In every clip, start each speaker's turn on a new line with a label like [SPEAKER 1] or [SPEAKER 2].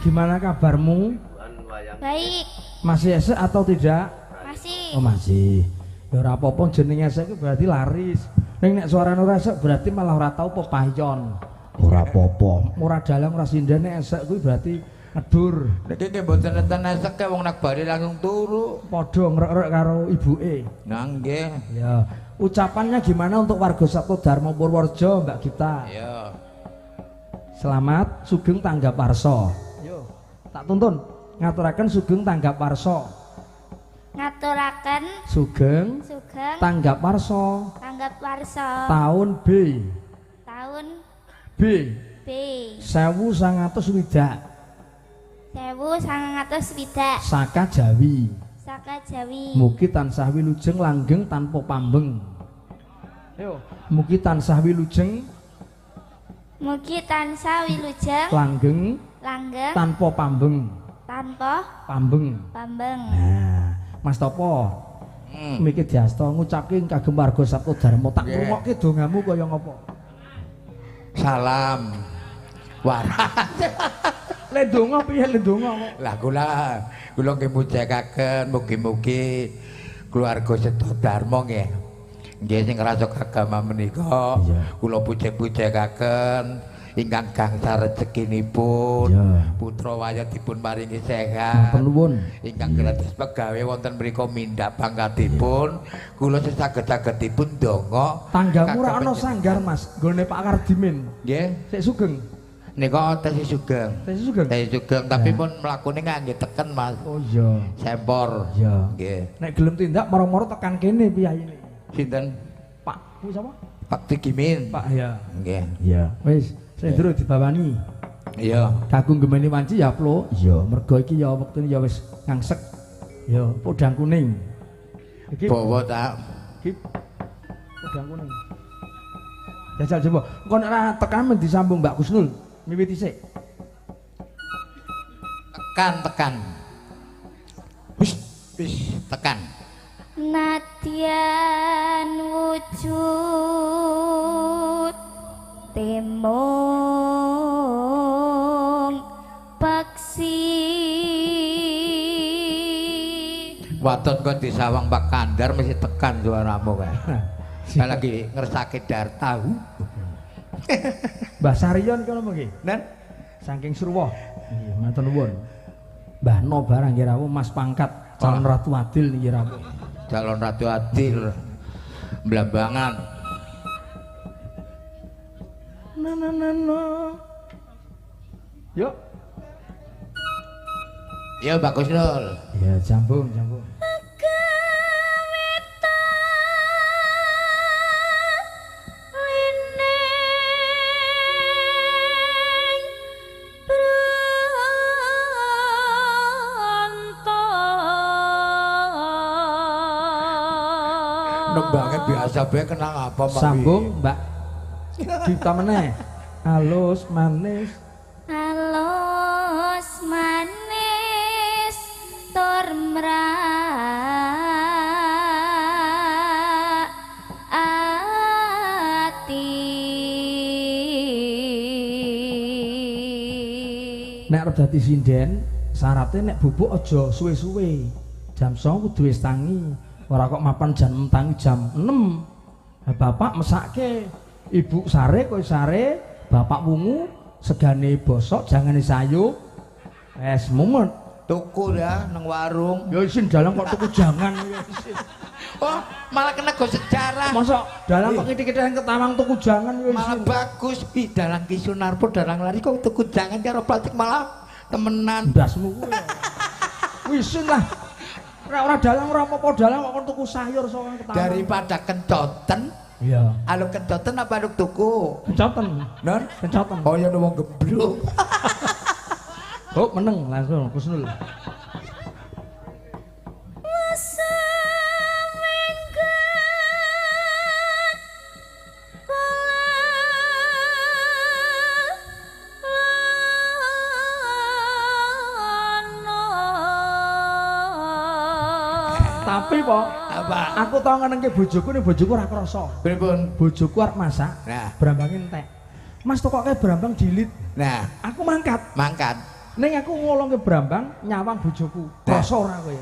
[SPEAKER 1] Gimana kabarmu?
[SPEAKER 2] Baik.
[SPEAKER 1] Masih esek atau tidak?
[SPEAKER 2] Masih.
[SPEAKER 1] Oh masih. Ya ora apa-apa jeneng esek berarti laris. Ning nek suarane ora esek berarti malah ora tau pepayon. Ora apa-apa. Ora dalang ora sindene esek kuwi berarti ngedur.
[SPEAKER 3] Niki nggih mboten enten esek wong nak bari langsung turu.
[SPEAKER 1] Padha ngrek-rek karo ibuke.
[SPEAKER 3] Nah nggih.
[SPEAKER 1] Ya. Ucapannya gimana untuk warga Saptodharma Purworejo Mbak Gita?
[SPEAKER 3] Ya.
[SPEAKER 1] Selamat Sugeng Tanggap Warsa. Yo, tak tuntun. Ngaturaken Sugeng Tanggap Warsa.
[SPEAKER 2] Ngaturaken
[SPEAKER 1] Sugeng Tanggap Warsa.
[SPEAKER 2] tanggap warsa.
[SPEAKER 1] Tahun B.
[SPEAKER 2] Tahun
[SPEAKER 1] B.
[SPEAKER 2] B.
[SPEAKER 1] 1960
[SPEAKER 2] 1960
[SPEAKER 1] Saka Jawi.
[SPEAKER 2] Saka Jawi.
[SPEAKER 1] Mugi tansah wilujeng langgeng tanpa pambeng. Yo, mugi tansah wilujeng
[SPEAKER 2] Mugi tansah wilujeng
[SPEAKER 1] langgeng
[SPEAKER 2] langgeng
[SPEAKER 1] tanpa pambeng.
[SPEAKER 2] tanpa
[SPEAKER 1] Pambeng.
[SPEAKER 2] pambeng.
[SPEAKER 1] Nah, Mas Topo. Miki diasta ngucapke kagem warga Saptodharma tak ngrungokke dongamu kaya ngapa?
[SPEAKER 3] Salam waras.
[SPEAKER 1] Le donga piye le donga kok?
[SPEAKER 3] Lah kula nggih mujahaken mugi-mugi keluarga Saptodharma nggih. Nggih sing ngrasuk agama menika kula puja-pujahaken ingkang gangsal rezekinipun putra wayah dipun paringi sehat.
[SPEAKER 1] Nuwun.
[SPEAKER 3] Ingkang gratis pegawe wonten mriku mindhak pangkatipun kula saged-sagedipun donga.
[SPEAKER 1] Tanggamu ora ana sanggar Mas, nggone Pak Kardimin.
[SPEAKER 3] Nggih,
[SPEAKER 1] Sik sugeng.
[SPEAKER 3] nika Tesi Sugeng.
[SPEAKER 1] Tesi sugeng.
[SPEAKER 3] Tesi Sugeng tapi pun mlakune ngangge teken Mas.
[SPEAKER 1] Oh iya.
[SPEAKER 3] Sempor.
[SPEAKER 1] Iya.
[SPEAKER 3] Nggih.
[SPEAKER 1] Nek gelem tindak moro-moro tekan kene piyayine.
[SPEAKER 3] Sinten?
[SPEAKER 1] Pak, ku sapa?
[SPEAKER 3] Pak Tikimin.
[SPEAKER 1] Pak ya.
[SPEAKER 3] Nggih.
[SPEAKER 1] Iya. Wis, sendro dibawani.
[SPEAKER 3] Iya.
[SPEAKER 1] Kagum gemeni wanci ya, Plo. Iya, mergo iki ya wektune ya wis ngangsek. Ya, podang kuning. Iki
[SPEAKER 3] bawa tak.
[SPEAKER 1] Iki podang kuning. Jajal coba. Engko nek ora tekan men disambung Mbak Kusnul. Miwiti sik.
[SPEAKER 3] Tekan. Wis tekan.
[SPEAKER 2] Nadyan wujud temong paksi.
[SPEAKER 3] Waton kok disawang Pak Kandar mesti tekan suaramu kae. Saya lagi ngersake dar tahu.
[SPEAKER 1] Mbah Sarion kono nggih.
[SPEAKER 3] Nen
[SPEAKER 1] saking Surwa. Nggih, matur nuwun. Mbah No barang nggih rawuh Mas pangkat calon Ratu Adil nggih rawuh.
[SPEAKER 3] Calon Ratu Adil. Blambangan.
[SPEAKER 1] Yuk.
[SPEAKER 3] Ya bagus Nul.
[SPEAKER 1] Ya jambung.
[SPEAKER 3] Nembangnya biasa bae kenang apa Mbak?
[SPEAKER 1] Sambung Mbak. Kita meneh. Halus manis.
[SPEAKER 2] Halus manis tur ati.
[SPEAKER 1] Nek arep dadi sinden, syaratnya nek bubuk aja suwe-suwe. Jam 09.00 kudu wis tangi. Ora kok mapan jam tangi jam 6. Nah, bapak mesake, ibu sare kowe sare, bapak wungu segane bosok jangane sayup. Wes mumet.
[SPEAKER 3] Tuku ya nang warung.
[SPEAKER 1] Ya isin dalang kok tuku jangan ya isin.
[SPEAKER 3] Oh, malah kena go sejarah.
[SPEAKER 1] Masa dalang kok kitik-kitik ketawang tuku jangan ya
[SPEAKER 3] malah
[SPEAKER 1] isin.
[SPEAKER 3] bagus. Ih, dalang Ki Sunarpo dalang lari kok tuku jangan karo plastik malah temenan.
[SPEAKER 1] Ndasmu kuwi. Wisin lah. Ora dalang ora apa-apa dalang kok tuku sayur saka ketawang.
[SPEAKER 3] Daripada kencoten.
[SPEAKER 1] Iya.
[SPEAKER 3] Aluk kencoten apa aluk tuku?
[SPEAKER 1] Kencoten.
[SPEAKER 3] Non?
[SPEAKER 1] Kencoten.
[SPEAKER 3] Oh ya wong geblok.
[SPEAKER 1] Oh meneng langsung Kusnul. Tapi po,
[SPEAKER 3] apa?
[SPEAKER 1] aku tau ngenengke bojoku ning bojoku ora krasa.
[SPEAKER 3] Pripun?
[SPEAKER 1] Bojoku arep masak.
[SPEAKER 3] Nah,
[SPEAKER 1] Brambang entek. Mas tokoke brambang dilit.
[SPEAKER 3] nah,
[SPEAKER 1] Aku mangkat.
[SPEAKER 3] mangkat.
[SPEAKER 1] Ning aku ngolongke Brambang nyawang bojoku. Rasa ora kowe.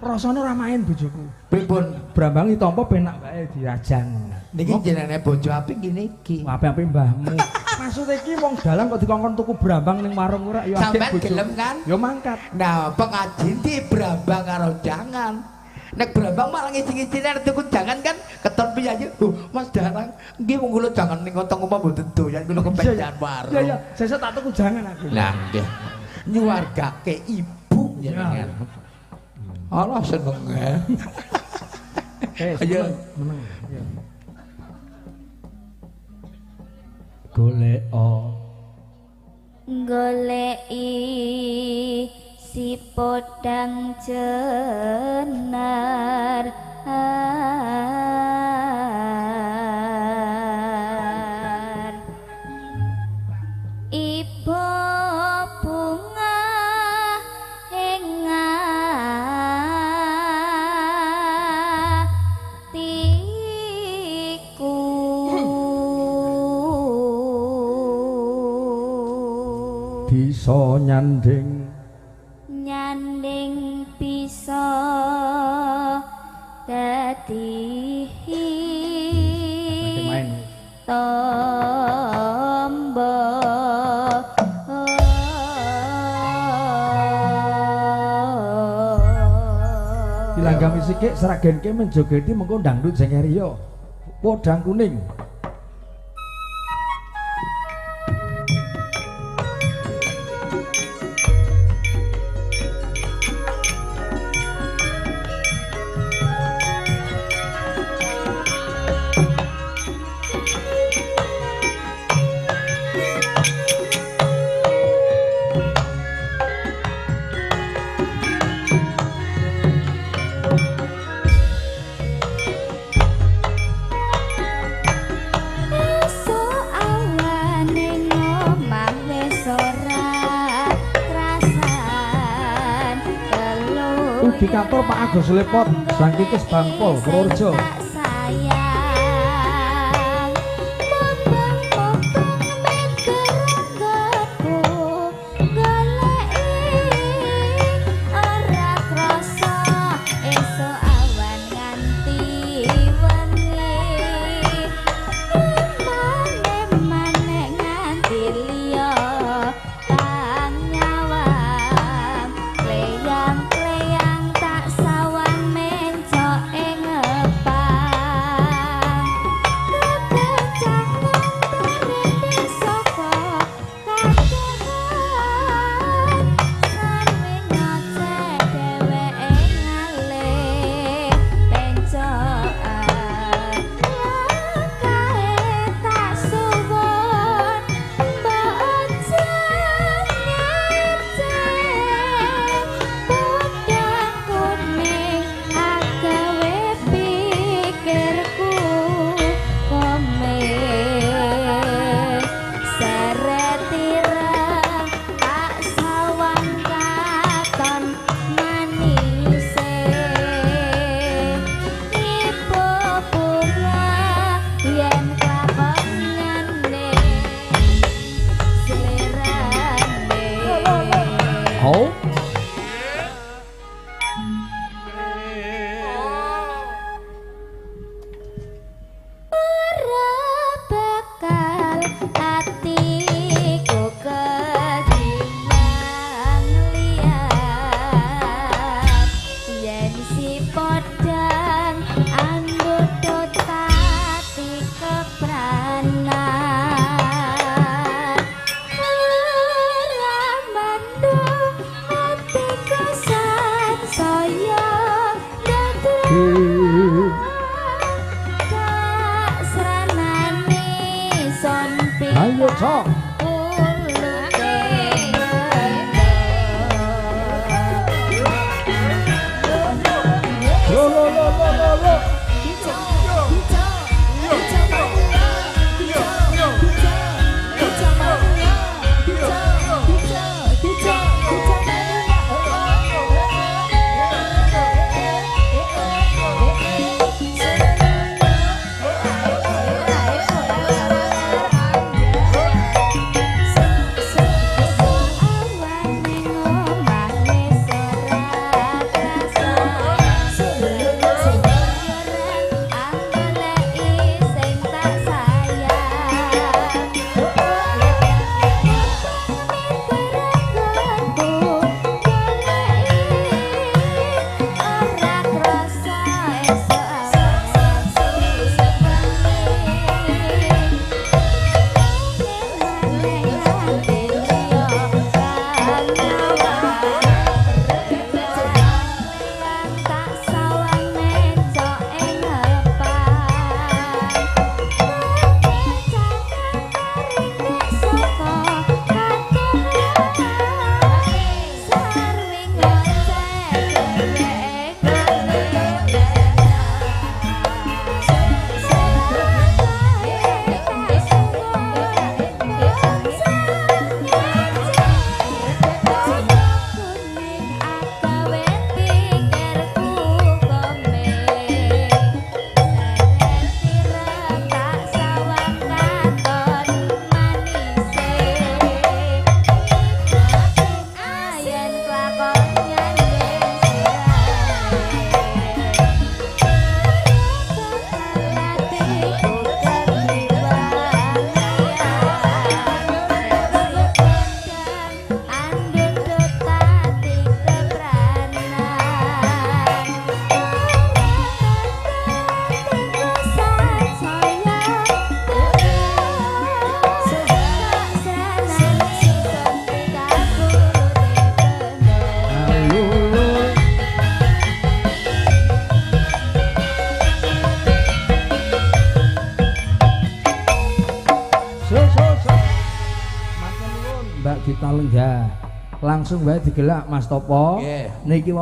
[SPEAKER 1] Rasane ora main bojoku.
[SPEAKER 3] Pripun?
[SPEAKER 1] Brambang ditampa penak wae dirajang.
[SPEAKER 3] Niki jenenge bojo apik ngene iki.
[SPEAKER 1] Apik-apik mbahmu. Maksud iki wong dalan kok dikongkon tuku Brambang ning warung ora ya apik bojo.
[SPEAKER 3] Sampeyan gelem kan?
[SPEAKER 1] Ya mangkat.
[SPEAKER 3] Nah, pengajian di Brambang karo jangan. Nek Brambang malah ngisi-ngisine arep tuku jangan kan keton piye Mas Darang nggih wong kula jangan ning kotong omah mboten doyan kula kepencan warung.
[SPEAKER 1] Iya, sesuk tak tuku jangan aku.
[SPEAKER 3] Lah nggih. Nyuwargake ibu jenengan. Allah seneng ya. Ayo
[SPEAKER 1] meneng. Golek-o
[SPEAKER 2] goleki si podang jenar ibu bunga hingatiku
[SPEAKER 1] bisa nyanding
[SPEAKER 2] bisa dadi tombo
[SPEAKER 1] dilanggami sikik seragenke menjogeti mengko dangdut jengeriyo podang kuning. Indikator Pak Agus Lepot Sangkitis Bangpol Purworejo. lenggah. Langsung wae digelak Mas Topo.
[SPEAKER 3] Nggih.
[SPEAKER 1] Niki